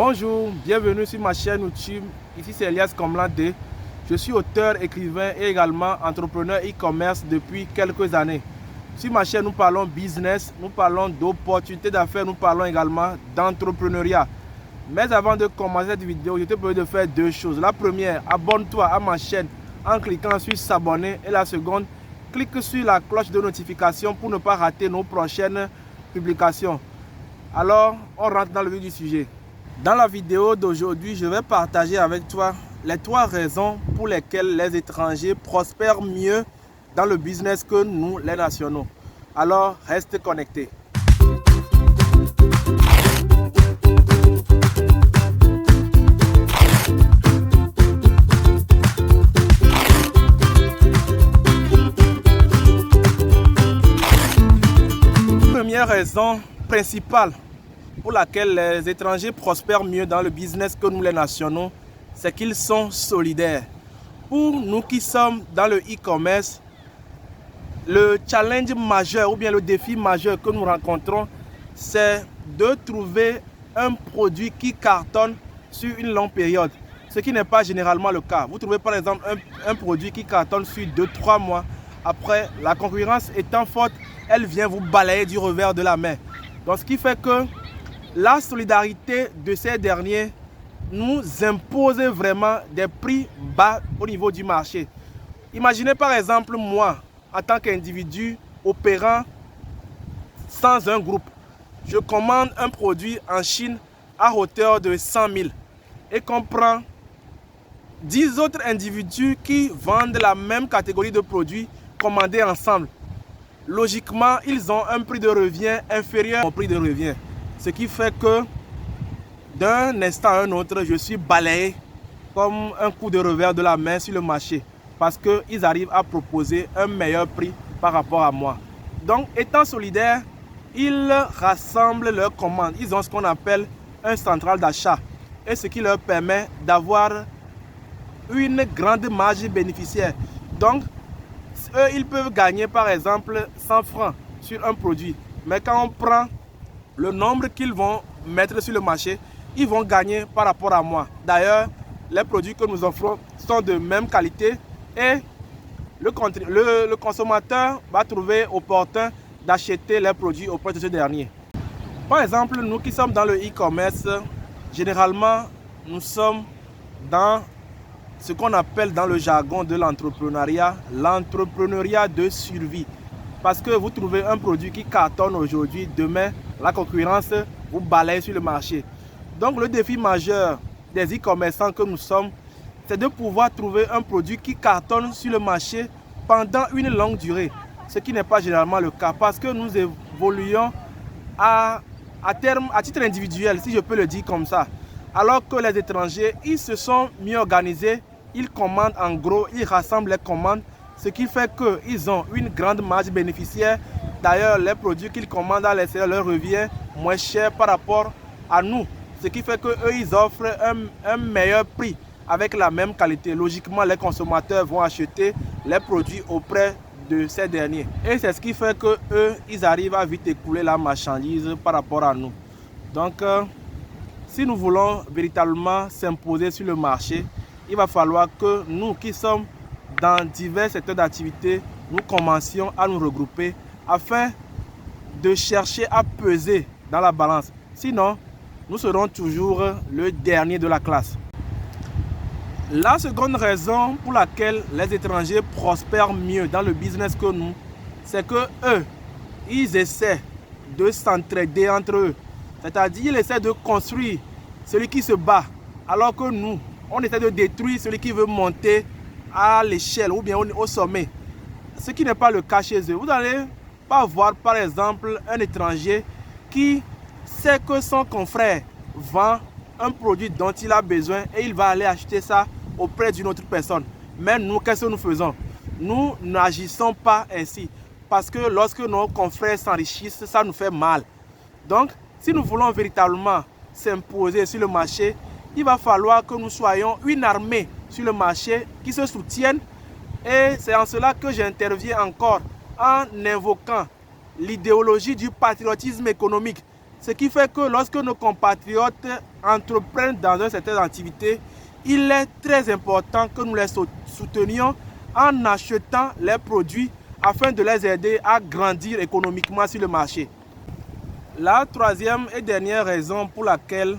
Bonjour, bienvenue sur ma chaîne YouTube. Ici c'est Elias Komlade. Je suis auteur, écrivain et également entrepreneur e-commerce depuis quelques années. Sur ma chaîne, nous parlons business, nous parlons d'opportunités d'affaires, nous parlons également d'entrepreneuriat. Mais avant de commencer cette vidéo, je te propose de faire deux choses. La première, abonne-toi à ma chaîne en cliquant sur s'abonner. Et la seconde, clique sur la cloche de notification pour ne pas rater nos prochaines publications. Alors, on rentre dans le vif du sujet. Dans la vidéo d'aujourd'hui, je vais partager avec toi les 3 raisons pour lesquelles les étrangers prospèrent mieux dans le business que nous, les nationaux. Alors, reste connecté. Première raison principale pour laquelle les étrangers prospèrent mieux dans le business que nous les nationaux, c'est qu'ils sont solidaires. Pour nous qui sommes dans le e-commerce, le challenge majeur ou bien le défi majeur que nous rencontrons, c'est de trouver un produit qui cartonne sur une longue période, ce qui n'est pas généralement le cas. Vous trouvez par exemple un produit qui cartonne sur 2-3 mois. Après, la concurrence étant forte, elle vient vous balayer du revers de la main. Donc, ce qui fait que la solidarité de ces derniers nous impose vraiment des prix bas au niveau du marché. Imaginez par exemple moi, en tant qu'individu opérant sans un groupe, je commande un produit en Chine à hauteur de 100 000 et qu'on prend 10 autres individus qui vendent la même catégorie de produits commandés ensemble. Logiquement, ils ont un prix de revient inférieur au prix de revient. Ce qui fait que d'un instant à un autre, je suis balayé comme un coup de revers de la main sur le marché parce qu'ils arrivent à proposer un meilleur prix par rapport à moi. Donc, étant solidaires, ils rassemblent leurs commandes. Ils ont ce qu'on appelle un central d'achat et ce qui leur permet d'avoir une grande marge bénéficiaire. Donc, eux, ils peuvent gagner par exemple 100 francs sur un produit. Mais quand on prend le nombre qu'ils vont mettre sur le marché, ils vont gagner par rapport à moi. D'ailleurs, les produits que nous offrons sont de même qualité et le consommateur va trouver opportun d'acheter les produits auprès de ce dernier. Par exemple, nous qui sommes dans le e-commerce, généralement, nous sommes dans ce qu'on appelle dans le jargon de l'entrepreneuriat de survie. Parce que vous trouvez un produit qui cartonne aujourd'hui, demain, la concurrence vous balaye sur le marché. Donc le défi majeur des e-commerçants que nous sommes, c'est de pouvoir trouver un produit qui cartonne sur le marché pendant une longue durée. Ce qui n'est pas généralement le cas parce que nous évoluons à titre individuel, si je peux le dire comme ça. Alors que les étrangers, ils se sont mieux organisés, ils commandent en gros, ils rassemblent les commandes, ce qui fait qu'ils ont une grande marge bénéficiaire. D'ailleurs, les produits qu'ils commandent à l'extérieur leur revient moins cher par rapport à nous. Ce qui fait qu'eux, ils offrent un meilleur prix avec la même qualité. Logiquement, les consommateurs vont acheter les produits auprès de ces derniers. Et c'est ce qui fait qu'eux, ils arrivent à vite écouler la marchandise par rapport à nous. Donc, si nous voulons véritablement s'imposer sur le marché, il va falloir que nous qui sommes dans divers secteurs d'activité, nous commencions à nous regrouper afin de chercher à peser dans la balance. Sinon, nous serons toujours le dernier de la classe. La seconde raison pour laquelle les étrangers prospèrent mieux dans le business que nous, c'est que eux, ils essaient de s'entraider entre eux. C'est-à-dire, ils essaient de construire celui qui se bat, alors que nous, on essaie de détruire celui qui veut monter à l'échelle ou bien au sommet. Ce qui n'est pas le cas chez eux. Vous n'allez pas voir par exemple un étranger qui sait que son confrère vend un produit dont il a besoin et il va aller acheter ça auprès d'une autre personne. Mais nous, qu'est-ce que nous faisons? Nous n'agissons pas ainsi parce que lorsque nos confrères s'enrichissent, ça nous fait mal. Donc, si nous voulons véritablement s'imposer sur le marché, il va falloir que nous soyons une armée sur le marché qui se soutienne. Et c'est en cela que j'interviens encore en invoquant l'idéologie du patriotisme économique. Ce qui fait que lorsque nos compatriotes entreprennent dans une certaine activité, il est très important que nous les soutenions en achetant les produits afin de les aider à grandir économiquement sur le marché. La troisième et dernière raison pour laquelle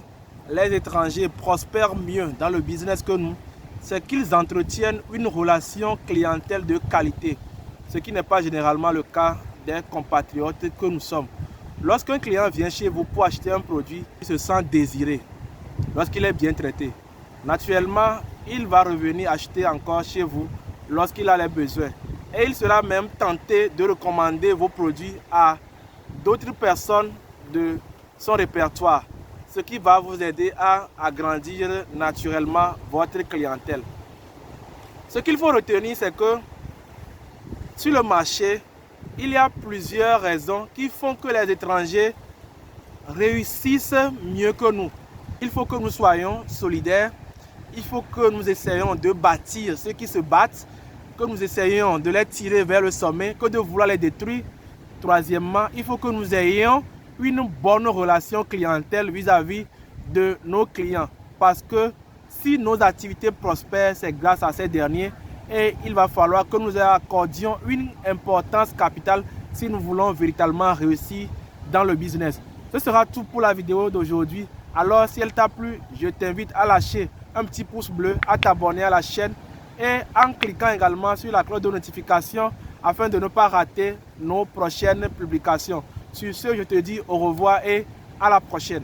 les étrangers prospèrent mieux dans le business que nous, c'est qu'ils entretiennent une relation clientèle de qualité, ce qui n'est pas généralement le cas des compatriotes que nous sommes. Lorsqu'un client vient chez vous pour acheter un produit, il se sent désiré lorsqu'il est bien traité. Naturellement, il va revenir acheter encore chez vous lorsqu'il a les besoins. Et il sera même tenté de recommander vos produits à d'autres personnes de son répertoire, ce qui va vous aider à agrandir naturellement votre clientèle. Ce qu'il faut retenir, c'est que sur le marché, il y a plusieurs raisons qui font que les étrangers réussissent mieux que nous. Il faut que nous soyons solidaires, il faut que nous essayions de bâtir ceux qui se battent, que nous essayions de les tirer vers le sommet, que de vouloir les détruire. Troisièmement, il faut que nous ayons une bonne relation clientèle vis-à-vis de nos clients. Parce que si nos activités prospèrent, c'est grâce à ces derniers. Et il va falloir que nous accordions une importance capitale si nous voulons véritablement réussir dans le business. Ce sera tout pour la vidéo d'aujourd'hui. Alors si elle t'a plu, je t'invite à lâcher un petit pouce bleu, à t'abonner à la chaîne et en cliquant également sur la cloche de notification afin de ne pas rater nos prochaines publications. Sur ce, je te dis au revoir et à la prochaine.